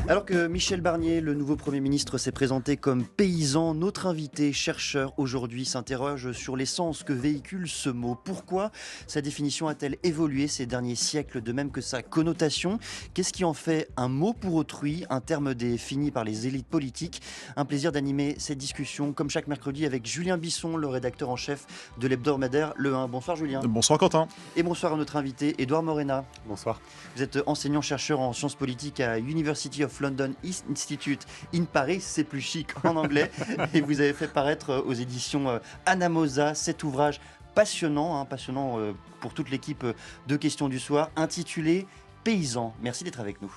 Alors que Michel Barnier, le nouveau Premier ministre, s'est présenté comme paysan, notre invité chercheur aujourd'hui s'interroge sur l'essence que véhicule ce mot. Pourquoi sa définition a-t-elle évolué ces derniers siècles, de même que sa connotation? Qu'est-ce qui en fait un mot pour autrui, un terme défini par les élites politiques? Un plaisir d'animer cette discussion, comme chaque mercredi, avec Julien Bisson, le rédacteur en chef de l'hebdomadaire Le 1. Bonsoir Julien. Bonsoir Quentin. Et bonsoir à notre invité, Édouard Morena. Bonsoir. Vous êtes enseignant-chercheur en sciences politiques à University of London Institute in Paris, c'est plus chic en anglais, et vous avez fait paraître aux éditions Anamosa cet ouvrage passionnant, passionnant pour toute l'équipe de Questions du Soir, intitulé Paysan. Merci d'être avec nous.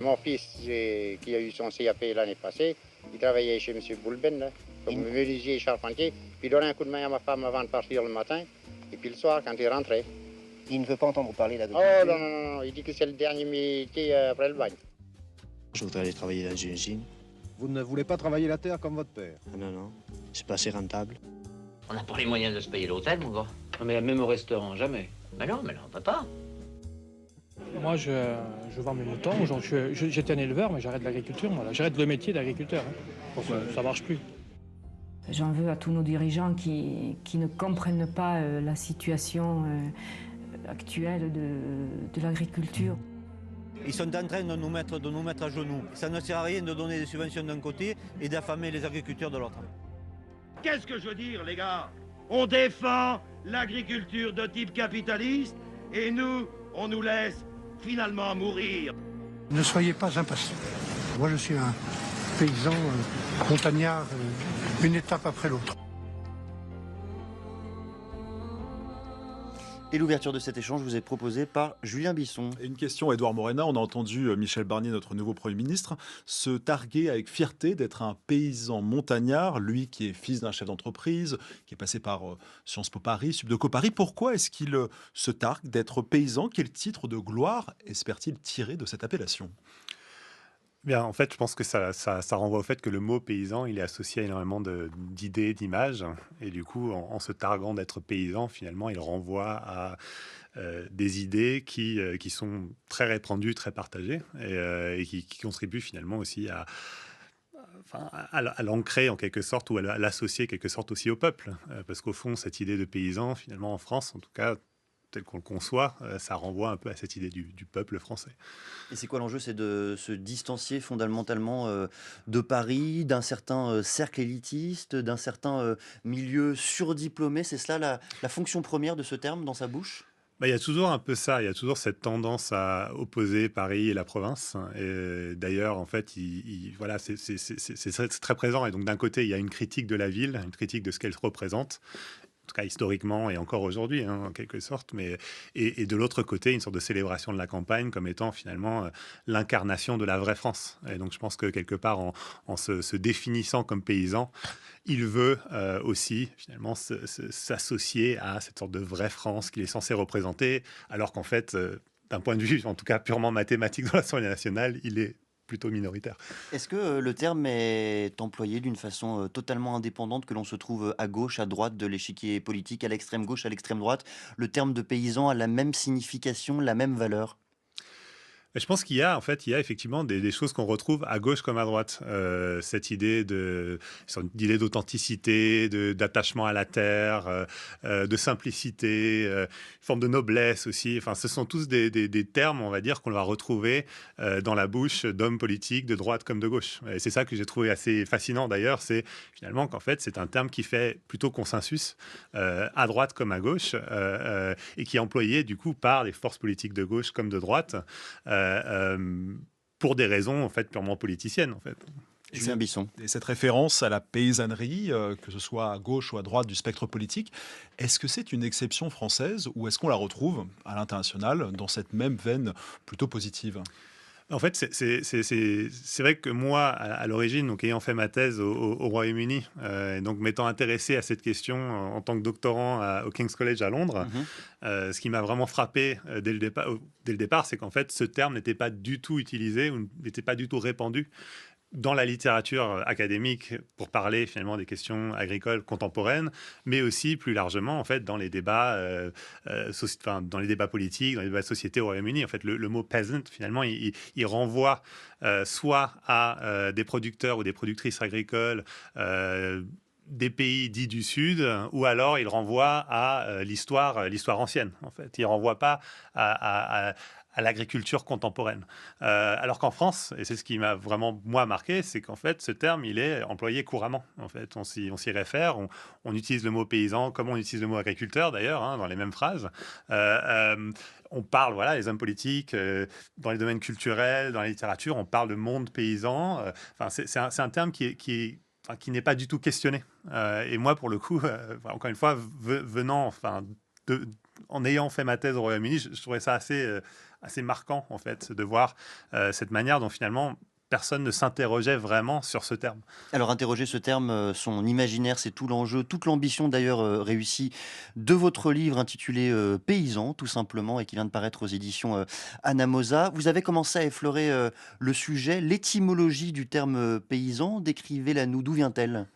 Mon fils, qui a eu son CAP l'année passée, il travaillait chez M. Boulben, là, comme menuisier et charpentier. Puis il donnait un coup de main à ma femme avant de partir le matin. Et puis le soir, quand il rentrait. Il ne veut pas entendre parler Oh d'agriculture. non, non, non, il dit que c'est le dernier métier après le bagne. Je voudrais aller travailler dans une usine. Vous ne voulez pas travailler la terre comme votre père? Ah non, non, c'est pas assez rentable. On n'a pas les moyens de se payer l'hôtel, mon gars. Non, mais même au restaurant, jamais. Mais non, on peut pas. Moi, je vends mes moutons. J'étais un éleveur, mais j'arrête l'agriculture. J'arrête le métier d'agriculteur. Ça ne marche plus. J'en veux à tous nos dirigeants qui ne comprennent pas la situation actuelle de l'agriculture. Ils sont en train de nous mettre à genoux. Ça ne sert à rien de donner des subventions d'un côté et d'affamer les agriculteurs de l'autre. Qu'est-ce que je veux dire, les gars? On défend l'agriculture de type capitaliste et nous, on nous laisse finalement mourir. Ne soyez pas impatients. Moi, je suis un paysan montagnard, une étape après l'autre. Et l'ouverture de cet échange vous est proposée par Julien Bisson. Une question, Édouard Morena. On a entendu Michel Barnier, notre nouveau Premier ministre, se targuer avec fierté d'être un paysan montagnard, lui qui est fils d'un chef d'entreprise, qui est passé par Sciences Po Paris, Subdeco Paris. Pourquoi est-ce qu'il se targue d'être paysan? Quel titre de gloire espère-t-il tirer de cette appellation? Bien, en fait, je pense que ça renvoie au fait que le mot paysan, il est associé à énormément d'idées, d'images. Et du coup, en se targuant d'être paysan, finalement, il renvoie à des idées qui sont très répandues, très partagées, et qui contribuent finalement aussi à l'ancrer en quelque sorte, ou à l'associer quelque sorte aussi au peuple. Parce qu'au fond, cette idée de paysan, finalement, en France, en tout cas, tel qu'on le conçoit, ça renvoie un peu à cette idée du peuple français. Et c'est quoi l'enjeu? C'est de se distancier fondamentalement de Paris, d'un certain cercle élitiste, d'un certain milieu surdiplômé. C'est cela la fonction première de ce terme dans sa bouche? Il y a toujours un peu ça, il y a toujours cette tendance à opposer Paris et la province. Et d'ailleurs, en fait, voilà, c'est très présent. Et donc, d'un côté, il y a une critique de la ville, une critique de ce qu'elle représente, en tout cas historiquement et encore aujourd'hui, en quelque sorte, et de l'autre côté, une sorte de célébration de la campagne comme étant finalement l'incarnation de la vraie France. Et donc je pense que quelque part, en se définissant comme paysan, il veut aussi finalement s'associer à cette sorte de vraie France qu'il est censé représenter, alors qu'en fait, d'un point de vue en tout cas purement mathématique dans l'Assemblée nationale, il est plutôt minoritaire. Est-ce que le terme est employé d'une façon totalement indépendante, que l'on se trouve à gauche, à droite de l'échiquier politique, à l'extrême gauche, à l'extrême droite? Le terme de paysan a la même signification, la même valeur? Je pense qu'il y a effectivement des choses qu'on retrouve à gauche comme à droite. Cette idée d'authenticité, d'attachement à la terre, de simplicité, une forme de noblesse aussi. Enfin, ce sont tous des termes, on va dire, qu'on va retrouver dans la bouche d'hommes politiques de droite comme de gauche. Et c'est ça que j'ai trouvé assez fascinant d'ailleurs, c'est finalement qu'en fait, c'est un terme qui fait plutôt consensus à droite comme à gauche et qui est employé du coup par les forces politiques de gauche comme de droite. Pour des raisons en fait purement politiciennes en fait. Julien Bisson. Et cette référence à la paysannerie, que ce soit à gauche ou à droite du spectre politique, est-ce que c'est une exception française ou est-ce qu'on la retrouve à l'international dans cette même veine plutôt positive? En fait, c'est vrai que moi, à l'origine, donc ayant fait ma thèse au Royaume-Uni, et donc m'étant intéressé à cette question en tant que doctorant au King's College à Londres, ce qui m'a vraiment frappé dès le départ, c'est qu'en fait, ce terme n'était pas du tout utilisé ou n'était pas du tout répandu dans la littérature académique pour parler finalement des questions agricoles contemporaines, mais aussi plus largement en fait dans les débats, dans les débats politiques, dans les débats de société au Royaume-Uni. En fait, le mot peasant finalement il renvoie soit à des producteurs ou des productrices agricoles des pays dits du Sud, ou alors il renvoie à l'histoire ancienne. En fait, il renvoie pas à l'agriculture contemporaine. Alors qu'en France, et c'est ce qui m'a vraiment, moi, marqué, c'est qu'en fait, ce terme, il est employé couramment. En fait, on s'y réfère, on utilise le mot paysan comme on utilise le mot agriculteur, d'ailleurs, hein, dans les mêmes phrases. On parle, voilà, les hommes politiques, dans les domaines culturels, dans la littérature, on parle de monde paysan. C'est un terme qui n'est pas du tout questionné. Et moi, pour le coup, encore une fois, en ayant fait ma thèse au Royaume-Uni, je trouvais ça assez marquant, en fait, de voir cette manière dont finalement personne ne s'interrogeait vraiment sur ce terme. Alors interroger ce terme, son imaginaire, c'est tout l'enjeu, toute l'ambition d'ailleurs réussie de votre livre intitulé Paysan, tout simplement, et qui vient de paraître aux éditions Anamosa. Vous avez commencé à effleurer le sujet, l'étymologie du terme paysan. Décrivez-la nous, d'où vient-elle ?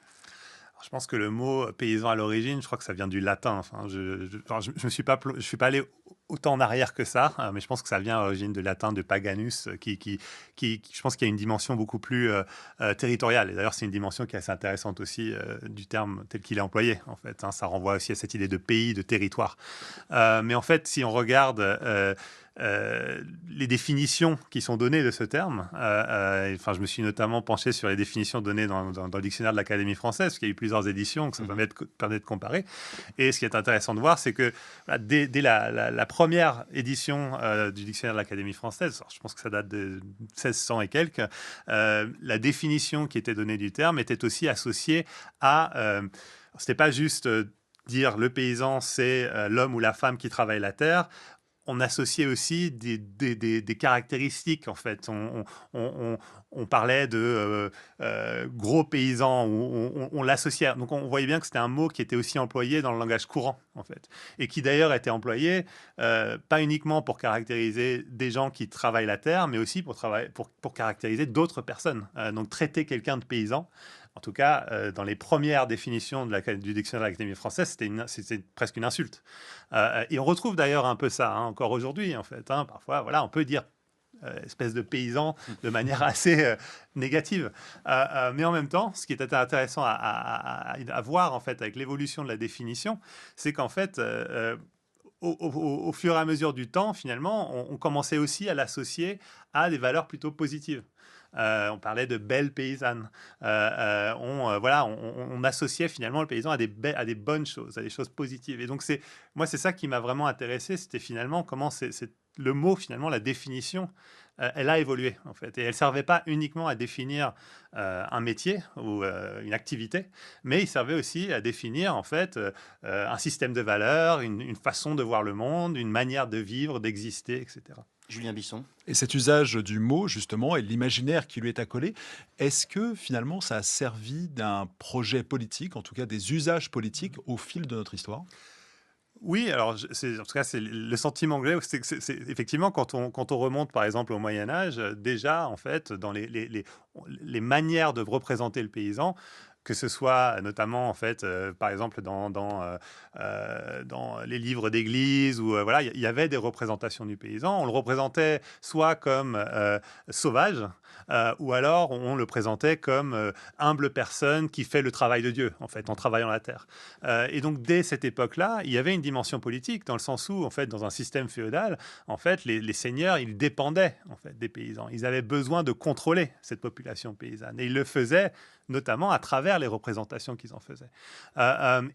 Je pense que le mot paysan à l'origine, je crois que ça vient du latin. Enfin, je suis pas allé autant en arrière que ça, mais je pense que ça vient à l'origine de latin de paganus, qui je pense qu'il y a une dimension beaucoup plus territoriale. Et d'ailleurs, c'est une dimension qui est assez intéressante aussi du terme tel qu'il est employé. En fait, hein, ça renvoie aussi à cette idée de pays, de territoire. Mais en fait, si on regarde les définitions qui sont données de ce terme. Je me suis notamment penché sur les définitions données dans le dictionnaire de l'Académie française, parce qu'il y a eu plusieurs éditions, donc ça permet de comparer. Et ce qui est intéressant de voir, c'est que dès la première édition du dictionnaire de l'Académie française, je pense que ça date de 1600 et quelques, la définition qui était donnée du terme était aussi associée à... c'était pas juste dire le paysan, c'est l'homme ou la femme qui travaille la terre. On associait aussi des caractéristiques, en fait. On parlait de gros paysans, on l'associait. Donc, on voyait bien que c'était un mot qui était aussi employé dans le langage courant, en fait. Et qui, d'ailleurs, était employé pas uniquement pour caractériser des gens qui travaillent la terre, mais aussi pour caractériser d'autres personnes. Donc, traiter quelqu'un de paysan, en tout cas, dans les premières définitions du dictionnaire de l'Académie française, c'était presque une insulte. Et on retrouve d'ailleurs un peu ça, hein, encore aujourd'hui, en fait. Hein, parfois, voilà, on peut dire espèce de paysan de manière assez négative. Mais en même temps, ce qui est intéressant à voir, en fait, avec l'évolution de la définition, c'est qu'en fait... Au fur et à mesure du temps, finalement, on commençait aussi à l'associer à des valeurs plutôt positives. On parlait de belles paysannes. On associait finalement le paysan à des bonnes choses, à des choses positives. Et donc, c'est ça qui m'a vraiment intéressé, c'était finalement comment le mot, finalement, la définition, elle a évolué, en fait. Et elle ne servait pas uniquement à définir un métier ou une activité, mais il servait aussi à définir, en fait, un système de valeurs, une façon de voir le monde, une manière de vivre, d'exister, etc. Julien Bisson. Et cet usage du mot, justement, et l'imaginaire qui lui est accolé, est-ce que, finalement, ça a servi d'un projet politique, en tout cas des usages politiques, au fil de notre histoire ? Oui, alors en tout cas, c'est le sentiment anglais. C'est effectivement quand on remonte, par exemple, au Moyen Âge, déjà, en fait, dans les manières de représenter le paysan, que ce soit notamment, en fait, par exemple, dans les livres d'église, où voilà, il y avait des représentations du paysan. On le représentait soit comme sauvage, ou alors on le présentait comme humble personne qui fait le travail de Dieu, en fait, en travaillant la terre. Et donc, dès cette époque-là, il y avait une dimension politique, dans le sens où, en fait, dans un système féodal, en fait, les seigneurs, ils dépendaient, en fait, des paysans. Ils avaient besoin de contrôler cette population paysanne. Et ils le faisaient notamment à travers les représentations qu'ils en faisaient.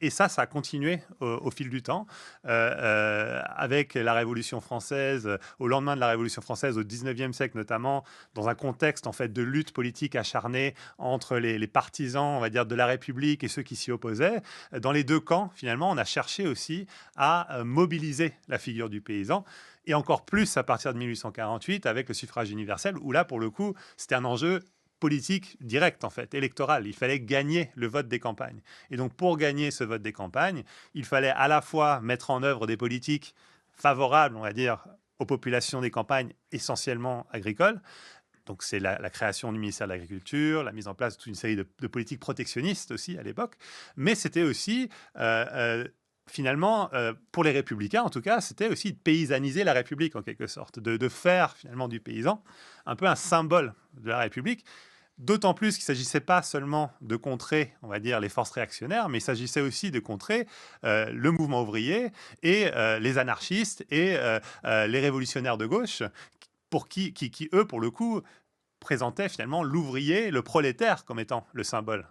Et ça a continué au fil du temps, avec la Révolution française, au lendemain de la Révolution française, au 19e siècle notamment, dans un contexte en fait de lutte politique acharnée entre les partisans, on va dire, de la République et ceux qui s'y opposaient. Dans les deux camps, finalement, on a cherché aussi à mobiliser la figure du paysan. Et encore plus à partir de 1848, avec le suffrage universel, où là, pour le coup, c'était un enjeu politique direct, en fait, électoral. Il fallait gagner le vote des campagnes. Et donc, pour gagner ce vote des campagnes, il fallait à la fois mettre en œuvre des politiques favorables, on va dire, aux populations des campagnes essentiellement agricoles, donc c'est la création du ministère de l'Agriculture, la mise en place de toute une série de politiques protectionnistes aussi à l'époque, mais c'était aussi finalement, pour les républicains en tout cas, c'était aussi de paysaniser la République en quelque sorte, de faire finalement du paysan un peu un symbole de la République. D'autant plus qu'il ne s'agissait pas seulement de contrer, on va dire, les forces réactionnaires, mais il s'agissait aussi de contrer le mouvement ouvrier et les anarchistes et les révolutionnaires de gauche, qui, eux, pour le coup, présentaient finalement l'ouvrier, le prolétaire comme étant le symbole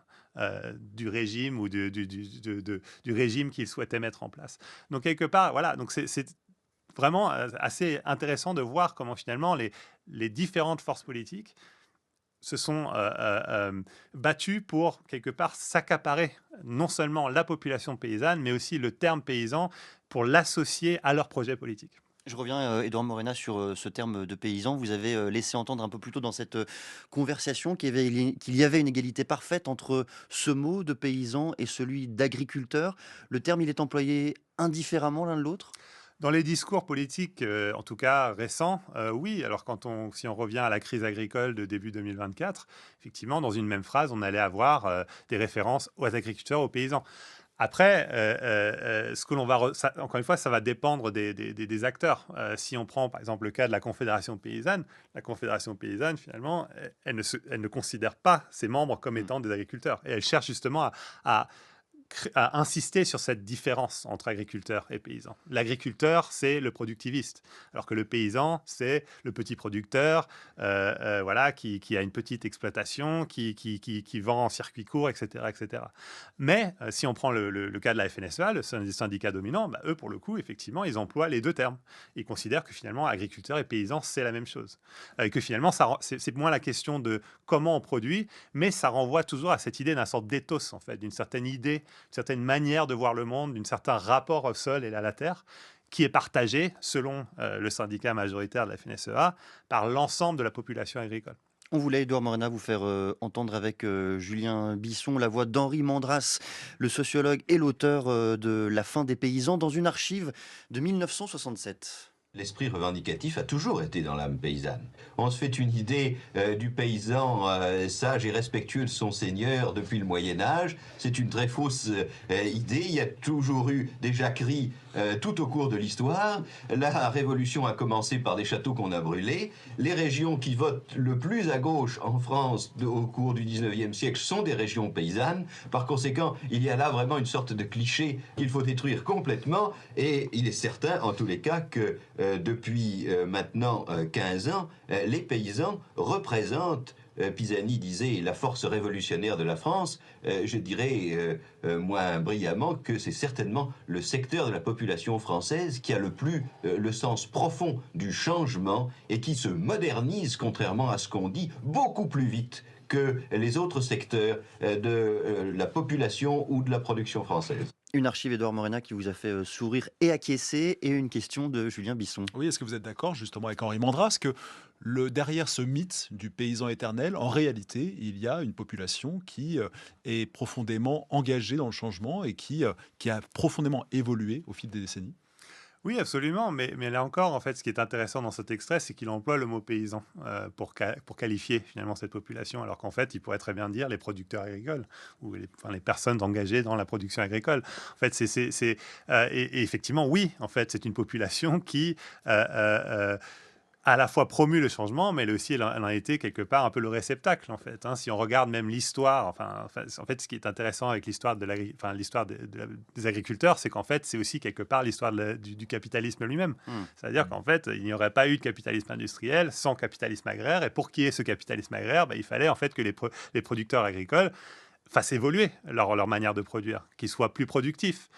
du régime ou du régime qu'ils souhaitaient mettre en place. Donc, quelque part, voilà, donc c'est vraiment assez intéressant de voir comment finalement les différentes forces politiques se sont battus pour, quelque part, s'accaparer non seulement la population paysanne, mais aussi le terme paysan pour l'associer à leur projet politique. Je reviens, Édouard Morena, sur ce terme de paysan. Vous avez laissé entendre un peu plus tôt dans cette conversation qu'il y avait une égalité parfaite entre ce mot de paysan et celui d'agriculteur. Le terme, il est employé indifféremment l'un de l'autre ? Dans les discours politiques, en tout cas récents, oui. Alors si on revient à la crise agricole de début 2024, effectivement, dans une même phrase, on allait avoir des références aux agriculteurs, aux paysans. Après, ce que l'on va, encore une fois, ça va dépendre des acteurs. Si on prend par exemple le cas de la Confédération paysanne, finalement, elle ne considère pas ses membres comme étant des agriculteurs. Et elle cherche justement à insister sur cette différence entre agriculteurs et paysans. L'agriculteur, c'est le productiviste, alors que le paysan, c'est le petit producteur, voilà, qui a une petite exploitation, qui vend en circuit court, etc. etc. Mais si on prend le cas de la FNSEA, le syndicat dominant, eux, pour le coup, effectivement, ils emploient les deux termes. Ils considèrent que finalement, agriculteur et paysan, c'est la même chose. Et que finalement, c'est moins la question de comment on produit, mais ça renvoie toujours à cette idée d'un sorte d'éthos, en fait, d'une certaine idée, une certaine manière de voir le monde, d'un certain rapport au sol et à la terre, qui est partagé, selon le syndicat majoritaire de la FNSEA, par l'ensemble de la population agricole. On voulait, Édouard Morena, vous faire entendre avec Julien Bisson la voix d'Henri Mandras, le sociologue et l'auteur de La fin des paysans, dans une archive de 1967. L'esprit revendicatif a toujours été dans l'âme paysanne. On se fait une idée du paysan sage et respectueux de son seigneur depuis le Moyen-Âge. C'est une très fausse idée. Il y a toujours eu des jacqueries tout au cours de l'histoire. La Révolution a commencé par des châteaux qu'on a brûlés. Les régions qui votent le plus à gauche en France au cours du 19e siècle sont des régions paysannes. Par conséquent, il y a là vraiment une sorte de cliché qu'il faut détruire complètement. Et il est certain, en tous les cas, que depuis maintenant 15 ans, les paysans représentent, Pisani disait, la force révolutionnaire de la France. Je dirais moins brillamment que c'est certainement le secteur de la population française qui a le plus le sens profond du changement et qui se modernise, contrairement à ce qu'on dit, beaucoup plus vite que les autres secteurs de la population ou de la production française. Une archive, Édouard Morena, qui vous a fait sourire et acquiescer, et une question de Julien Bisson. Oui, est-ce que vous êtes d'accord justement avec Henri Mandras que derrière ce mythe du paysan éternel, en réalité, il y a une population qui est profondément engagée dans le changement et qui a profondément évolué au fil des décennies? Oui, absolument. Mais là encore, en fait, ce qui est intéressant dans cet extrait, c'est qu'il emploie le mot paysan pour qualifier finalement cette population, alors qu'en fait, il pourrait très bien dire les producteurs agricoles ou les personnes engagées dans la production agricole. En fait, et effectivement, oui, en fait, c'est une population qui à la fois promu le changement, mais elle a été quelque part un peu le réceptacle, en fait. Si on regarde même l'histoire, en fait, ce qui est intéressant avec l'histoire des agriculteurs, c'est qu'en fait, c'est aussi quelque part l'histoire du capitalisme lui-même. C'est-à-dire qu'en fait, il n'y aurait pas eu de capitalisme industriel sans capitalisme agraire, et pour qu'il y ait ce capitalisme agraire, il fallait en fait que les producteurs agricoles fassent évoluer leur manière de produire, qu'ils soient plus productifs,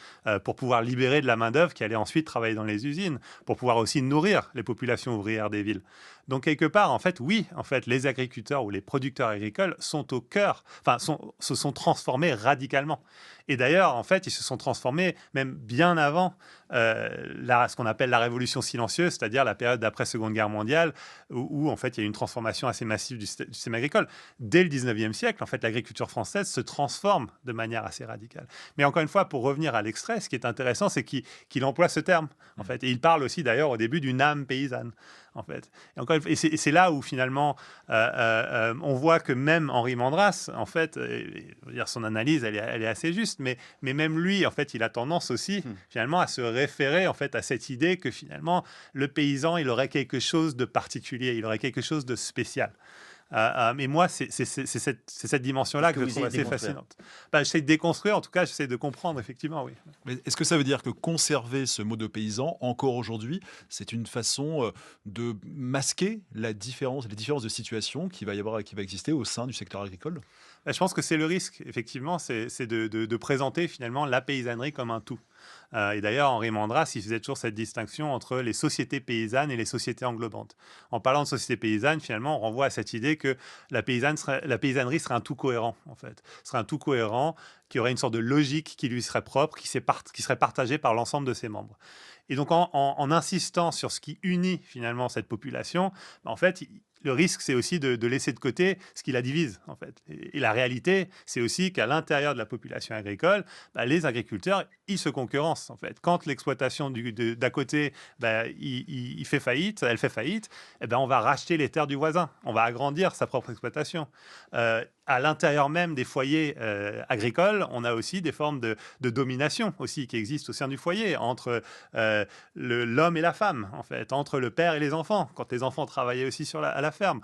pour pouvoir libérer de la main-d'œuvre qui allait ensuite travailler dans les usines, pour pouvoir aussi nourrir les populations ouvrières des villes. Donc, quelque part, en fait, oui, en fait, les agriculteurs ou les producteurs agricoles sont au cœur, se sont transformés radicalement. Et d'ailleurs, en fait, ils se sont transformés même bien avant ce qu'on appelle la révolution silencieuse, c'est-à-dire la période d'après-Seconde Guerre mondiale, où en fait, il y a eu une transformation assez massive du système agricole. Dès le 19e siècle, en fait, l'agriculture française se transforme de manière assez radicale. Mais encore une fois, pour revenir à l'extrait, ce qui est intéressant, c'est qu'il emploie ce terme, en fait. Et il parle aussi, d'ailleurs, au début d'une âme paysanne. en fait. Et c'est là où finalement on voit que même Henri Mandras, en fait, je veux dire, son analyse, elle est assez juste, mais même lui, en fait, il a tendance aussi finalement à se référer en fait à cette idée que finalement le paysan, il aurait quelque chose de particulier, il aurait quelque chose de spécial. Mais moi, c'est cette dimension-là que je trouve assez fascinante. J'essaie de déconstruire, en tout cas, j'essaie de comprendre, effectivement, oui. Mais est-ce que ça veut dire que conserver ce mot de paysan, encore aujourd'hui, c'est une façon de masquer les différences de situation qui va exister au sein du secteur agricole? Je pense que c'est le risque, effectivement, c'est de présenter finalement la paysannerie comme un tout. Et d'ailleurs, Henri Mandras, il faisait toujours cette distinction entre les sociétés paysannes et les sociétés englobantes. En parlant de société paysanne, finalement, on renvoie à cette idée que la paysannerie serait un tout cohérent, en fait. Ce serait un tout cohérent qui aurait une sorte de logique qui lui serait propre, qui serait partagée par l'ensemble de ses membres. Et donc, en insistant sur ce qui unit finalement cette population, en fait, le risque, c'est aussi de laisser de côté ce qui la divise, en fait. Et la réalité, c'est aussi qu'à l'intérieur de la population agricole, les agriculteurs, ils se concurrencent, en fait. Quand l'exploitation d'à côté, elle fait faillite, on va racheter les terres du voisin. On va agrandir sa propre exploitation. À l'intérieur même des foyers agricoles, on a aussi des formes de domination aussi qui existent au sein du foyer, entre l'homme et la femme, en fait, entre le père et les enfants, quand les enfants travaillaient aussi à la ferme.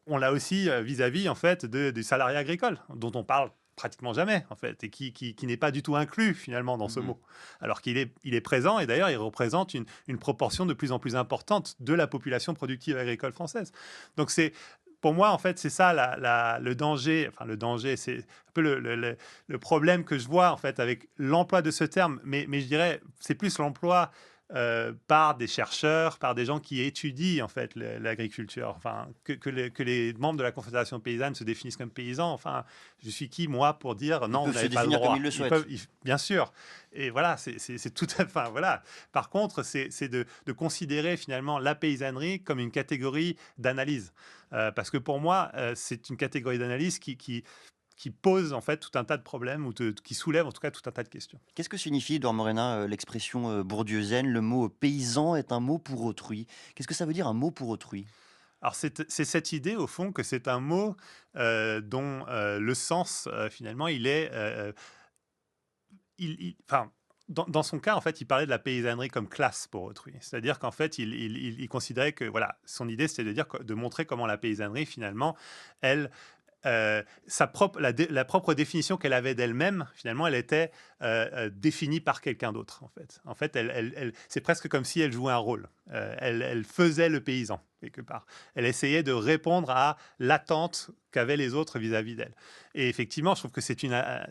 On l'a aussi vis-à-vis, en fait, du salarié agricole, dont on parle pratiquement jamais, en fait, et qui n'est pas du tout inclus, finalement, dans ce mot. Alors qu'il est présent, et d'ailleurs, il représente une proportion de plus en plus importante de la population productive agricole française. Donc, pour moi, en fait, c'est ça le danger. Enfin, le danger, c'est un peu le problème que je vois, en fait, avec l'emploi de ce terme. Mais je dirais, c'est plus l'emploi par des chercheurs, par des gens qui étudient, en fait, l'agriculture. Enfin, que les membres de la Confédération paysanne se définissent comme paysans. Enfin, je suis qui, moi, pour dire non, vous n'avez pas le droit. Comme ils le souhaitent. Bien sûr. Et voilà, c'est tout à fait... Enfin, voilà. Par contre, c'est de considérer, finalement, la paysannerie comme une catégorie d'analyse. Parce que pour moi, c'est une catégorie d'analyse qui pose en fait tout un tas de problèmes ou qui soulève en tout cas tout un tas de questions. Qu'est-ce que signifie, Édouard Morena, l'expression bourdieusienne, le mot paysan est un mot pour autrui? Qu'est-ce que ça veut dire un mot pour autrui? Alors c'est cette idée au fond que c'est un mot dont le sens finalement il est... Dans son cas, en fait, il parlait de la paysannerie comme classe pour autrui. C'est-à-dire qu'en fait, il considérait que, voilà, son idée, c'était de montrer comment la paysannerie, finalement, elle, la propre définition qu'elle avait d'elle-même, finalement, elle était définie par quelqu'un d'autre, en fait. En fait, c'est presque comme si elle jouait un rôle. Elle faisait le paysan, quelque part. Elle essayait de répondre à l'attente qu'avaient les autres vis-à-vis d'elle. Et effectivement, je trouve que c'est très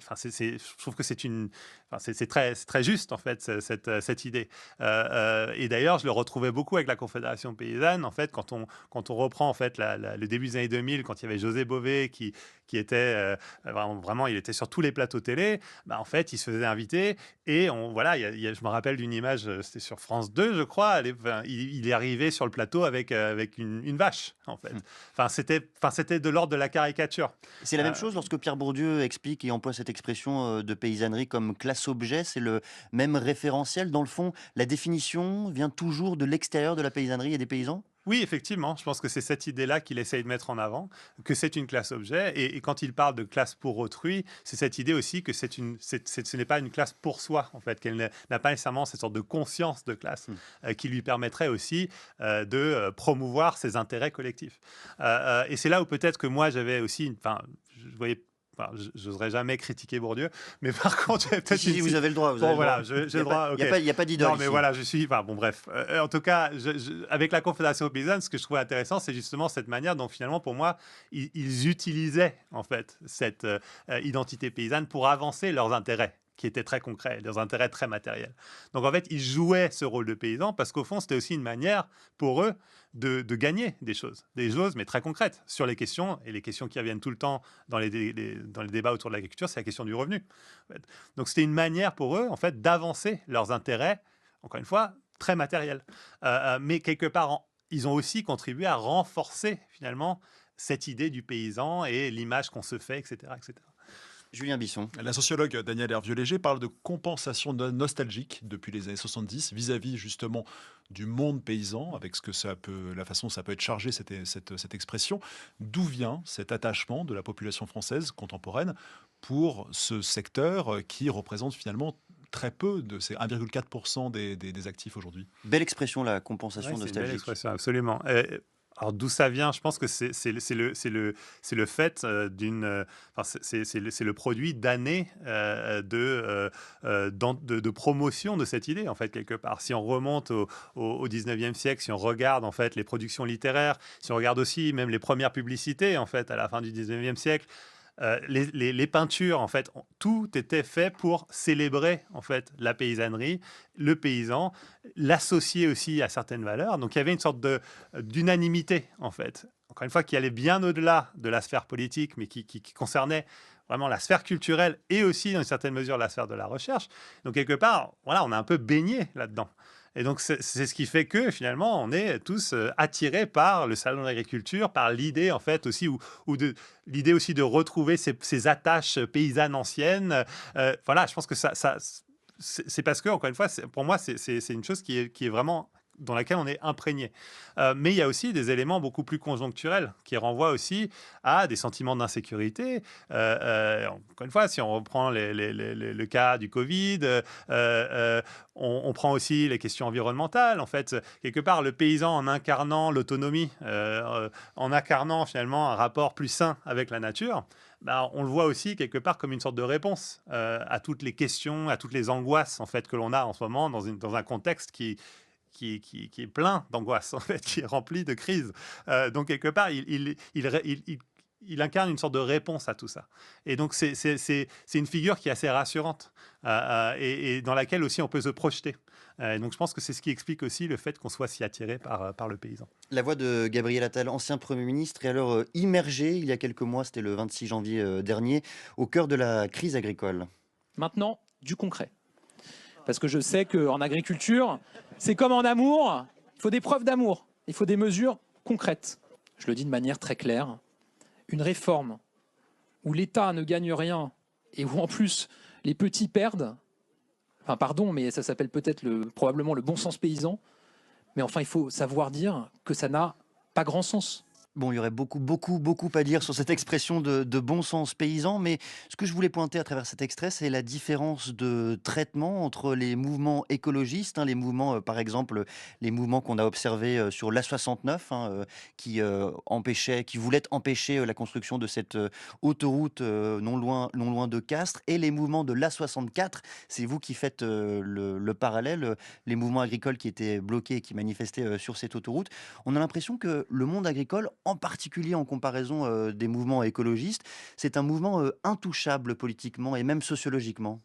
juste, en fait, cette idée. Et d'ailleurs, je le retrouvais beaucoup avec la Confédération paysanne, en fait, quand on reprend, en fait, le début des années 2000, quand il y avait José Bové qui était vraiment, il était sur tous les plateaux télé, en fait, il se faisait inviter et je me rappelle d'une image, c'était sur France 2, je crois, il est arrivé sur le plateau avec une vache, en fait. C'était de l'ordre de la caricature. C'est la même chose lorsque Pierre Bourdieu explique et emploie cette expression de paysannerie comme classe-objet, c'est le même référentiel. Dans le fond, la définition vient toujours de l'extérieur de la paysannerie et des paysans? Oui, effectivement, je pense que c'est cette idée-là qu'il essaye de mettre en avant, que c'est une classe-objet. Et quand il parle de classe pour autrui, c'est cette idée aussi que ce n'est pas une classe pour soi, en fait, qu'elle n'a pas nécessairement cette sorte de conscience de classe qui lui permettrait aussi de promouvoir ses intérêts collectifs. Et c'est là où peut-être que moi, j'avais aussi... je voyais... je n'oserais jamais critiquer Bourdieu, mais par contre, peut-être... Si, vous avez le droit. J'ai le droit. Il n'y a pas d'idole. Non, mais voilà, je suis... bon, bref. En tout cas, avec la Confédération paysanne, ce que je trouvais intéressant, c'est justement cette manière dont, finalement, pour moi, ils utilisaient, en fait, cette identité paysanne pour avancer leurs intérêts qui étaient très concrets, leurs intérêts très matériels. Donc, en fait, ils jouaient ce rôle de paysan parce qu'au fond, c'était aussi une manière pour eux de gagner des choses, mais très concrètes, sur les questions, et les questions qui reviennent tout le temps dans les débats autour de l'agriculture, c'est la question du revenu. En fait. Donc, c'était une manière pour eux, en fait, d'avancer leurs intérêts, encore une fois, très matériels. Mais quelque part, ils ont aussi contribué à renforcer, finalement, cette idée du paysan et l'image qu'on se fait, etc., etc. Julien Bisson. La sociologue Danielle Hervieux-Léger parle de compensation nostalgique depuis les années 70 vis-à-vis justement du monde paysan, avec la façon dont ça peut être chargé cette expression. D'où vient cet attachement de la population française contemporaine pour ce secteur qui représente finalement très peu de ces 1,4% des actifs aujourd'hui? Belle expression, la compensation C'est une belle nostalgique. expression, absolument. Alors d'où ça vient? Je pense que c'est le fait c'est le produit d'années de promotion de cette idée, en fait, quelque part. Si on remonte au 19e siècle, si on regarde, en fait, les productions littéraires, si on regarde aussi même les premières publicités, en fait, à la fin du 19e siècle, les peintures, en fait, tout était fait pour célébrer, en fait, la paysannerie, le paysan, l'associer aussi à certaines valeurs. Donc, il y avait une sorte d'unanimité, en fait, encore une fois, qui allait bien au-delà de la sphère politique, mais qui concernait vraiment la sphère culturelle et aussi, dans une certaine mesure, la sphère de la recherche. Donc, quelque part, voilà, on a un peu baigné là-dedans. Et donc, c'est ce qui fait que, finalement, on est tous attirés par le salon de l'agriculture, par l'idée, en fait, aussi, l'idée aussi de retrouver ces attaches paysannes anciennes. Voilà, je pense que c'est parce que, encore une fois, pour moi, c'est une chose qui est vraiment dans laquelle on est imprégné. Mais il y a aussi des éléments beaucoup plus conjoncturels qui renvoient aussi à des sentiments d'insécurité. Encore une fois, si on reprend le cas du Covid, on prend aussi les questions environnementales. En fait, quelque part, le paysan, en incarnant l'autonomie, en incarnant finalement un rapport plus sain avec la nature, on le voit aussi quelque part comme une sorte de réponse à toutes les questions, à toutes les angoisses en fait, que l'on a en ce moment dans un contexte qui est plein d'angoisse, en fait, qui est rempli de crises. Donc, quelque part, il incarne une sorte de réponse à tout ça. Et donc, c'est une figure qui est assez rassurante et dans laquelle aussi on peut se projeter. Donc, je pense que c'est ce qui explique aussi le fait qu'on soit si attiré par le paysan. La voix de Gabriel Attal, ancien Premier ministre, et alors immergé, il y a quelques mois, c'était le 26 janvier dernier, au cœur de la crise agricole. Maintenant, du concret. Parce que je sais qu'en agriculture, c'est comme en amour, il faut des preuves d'amour, il faut des mesures concrètes. Je le dis de manière très claire, une réforme où l'État ne gagne rien et où en plus les petits perdent, enfin pardon, mais ça s'appelle peut-être probablement le bon sens paysan, mais enfin il faut savoir dire que ça n'a pas grand sens. Bon, il y aurait beaucoup à dire sur cette expression de bon sens paysan, mais ce que je voulais pointer à travers cet extrait, c'est la différence de traitement entre les mouvements écologistes, les mouvements, par exemple, les mouvements qu'on a observés sur l'A69, qui voulaient empêcher la construction de cette autoroute non loin de Castres, et les mouvements de l'A64. C'est vous qui faites le parallèle, les mouvements agricoles qui étaient bloqués et qui manifestaient sur cette autoroute. On a l'impression que le monde agricole, en particulier en comparaison des mouvements écologistes, c'est un mouvement intouchable politiquement et même sociologiquement.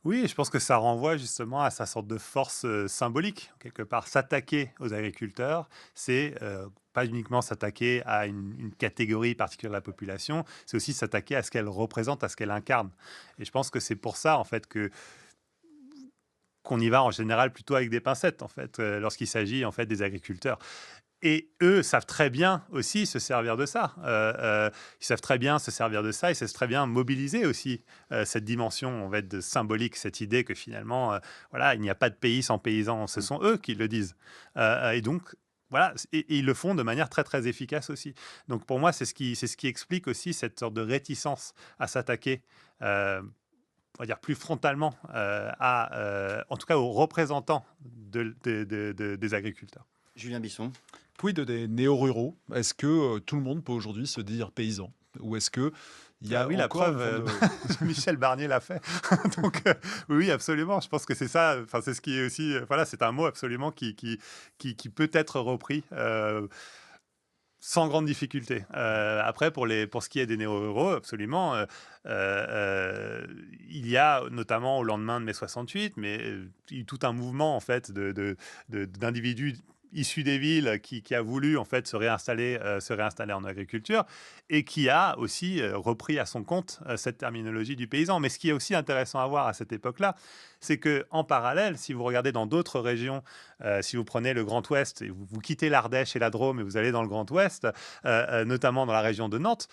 Oui, je pense que ça renvoie justement à sa sorte de force symbolique. Quelque part, s'attaquer aux agriculteurs, c'est pas uniquement s'attaquer à une catégorie particulière de la population, c'est aussi s'attaquer à ce qu'elle représente, à ce qu'elle incarne. Et je pense que c'est pour ça, en fait, qu'on y va en général plutôt avec des pincettes, en fait, lorsqu'il s'agit en fait des agriculteurs. Et eux savent très bien aussi se servir de ça. Ils savent très bien se servir de ça. Ils savent très bien mobiliser aussi cette dimension en fait, de symbolique, cette idée que finalement, voilà, il n'y a pas de pays sans paysans. Ce sont eux qui le disent. Et donc, voilà, et ils le font de manière très, très efficace aussi. Donc, pour moi, c'est ce qui explique aussi cette sorte de réticence à s'attaquer on va dire plus frontalement en tout cas aux représentants des agriculteurs. Julien Bisson. Quid des néo-ruraux? Est-ce que tout le monde peut aujourd'hui se dire paysan? Ou est-ce que il y a oui, la preuve, Michel Barnier l'a fait. Donc, oui, absolument. Je pense que c'est ça. Enfin, c'est ce qui est aussi. Voilà, c'est un mot absolument qui peut être repris sans grande difficulté. Après, pour ce qui est des néo-ruraux, absolument, il y a notamment au lendemain de mai 68, mais tout un mouvement en fait d'individus issu des villes qui a voulu en fait se réinstaller en agriculture et qui a aussi repris à son compte cette terminologie du paysan. Mais ce qui est aussi intéressant à voir à cette époque-là, c'est qu'en parallèle, si vous regardez dans d'autres régions, si vous prenez le Grand Ouest, et vous quittez l'Ardèche et la Drôme et vous allez dans le Grand Ouest, notamment dans la région de Nantes,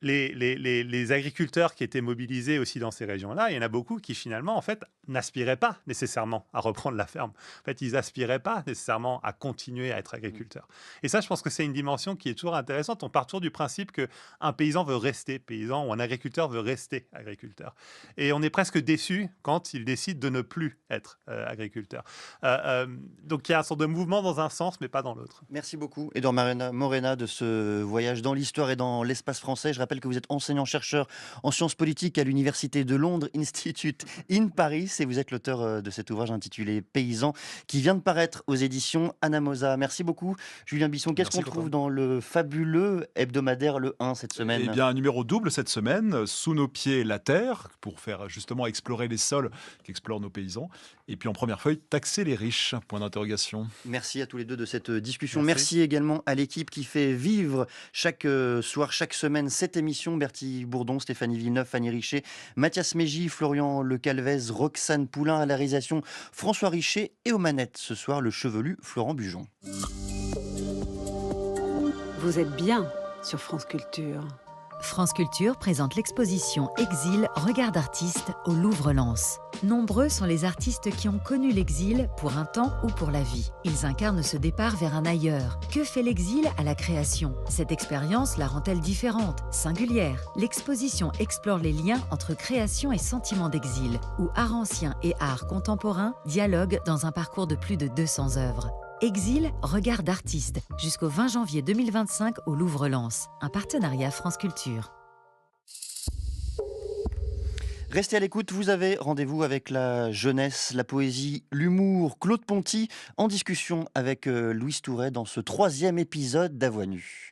les agriculteurs qui étaient mobilisés aussi dans ces régions-là, il y en a beaucoup qui finalement, en fait, n'aspiraient pas nécessairement à reprendre la ferme. En fait, ils n'aspiraient pas nécessairement à continuer à être agriculteurs. Et ça, je pense que c'est une dimension qui est toujours intéressante. On part toujours du principe qu'un paysan veut rester paysan ou un agriculteur veut rester agriculteur. Et on est presque déçu quand il décide de ne plus être agriculteur. Donc il y a un sorte de mouvement dans un sens, mais pas dans l'autre. Merci beaucoup, Edouard Morena, de ce voyage dans l'histoire et dans l'espace français. Je rappelle que vous êtes enseignant-chercheur en sciences politiques à l'Université de Londres, Institute in Paris, et vous êtes l'auteur de cet ouvrage intitulé Paysans, qui vient de paraître aux éditions Anamosa. Merci beaucoup, Julien Bisson. Qu'est-ce qu'on trouve dans le fabuleux hebdomadaire Le 1 cette semaine? Eh bien, un numéro double cette semaine, Sous nos pieds, la terre, pour faire justement explorer les sols qu'explorent nos paysans. Et puis en première feuille, taxer les riches, point d'interrogation. Merci à tous les deux de cette discussion. Merci également à l'équipe qui fait vivre chaque soir, chaque semaine, cette émission. Bertie Bourdon, Stéphanie Villeneuve, Fanny Richer, Mathias Mégy, Florian Le Calvez, Roxane Poulain à la réalisation, François Richer et aux manettes ce soir, le chevelu Florent Bujon. Vous êtes bien sur France Culture. France Culture présente l'exposition Exil, regard d'artiste au Louvre-Lens. Nombreux sont les artistes qui ont connu l'exil pour un temps ou pour la vie. Ils incarnent ce départ vers un ailleurs. Que fait l'exil à la création? Cette expérience la rend-elle différente, singulière? L'exposition explore les liens entre création et sentiment d'exil, où art ancien et art contemporain dialoguent dans un parcours de plus de 200 œuvres. Exil, regard d'artiste, jusqu'au 20 janvier 2025 au Louvre-Lens. Un partenariat France Culture. Restez à l'écoute, vous avez rendez-vous avec la jeunesse, la poésie, l'humour. Claude Ponty en discussion avec Louise Touret dans ce 3e épisode d'À Voix Nue.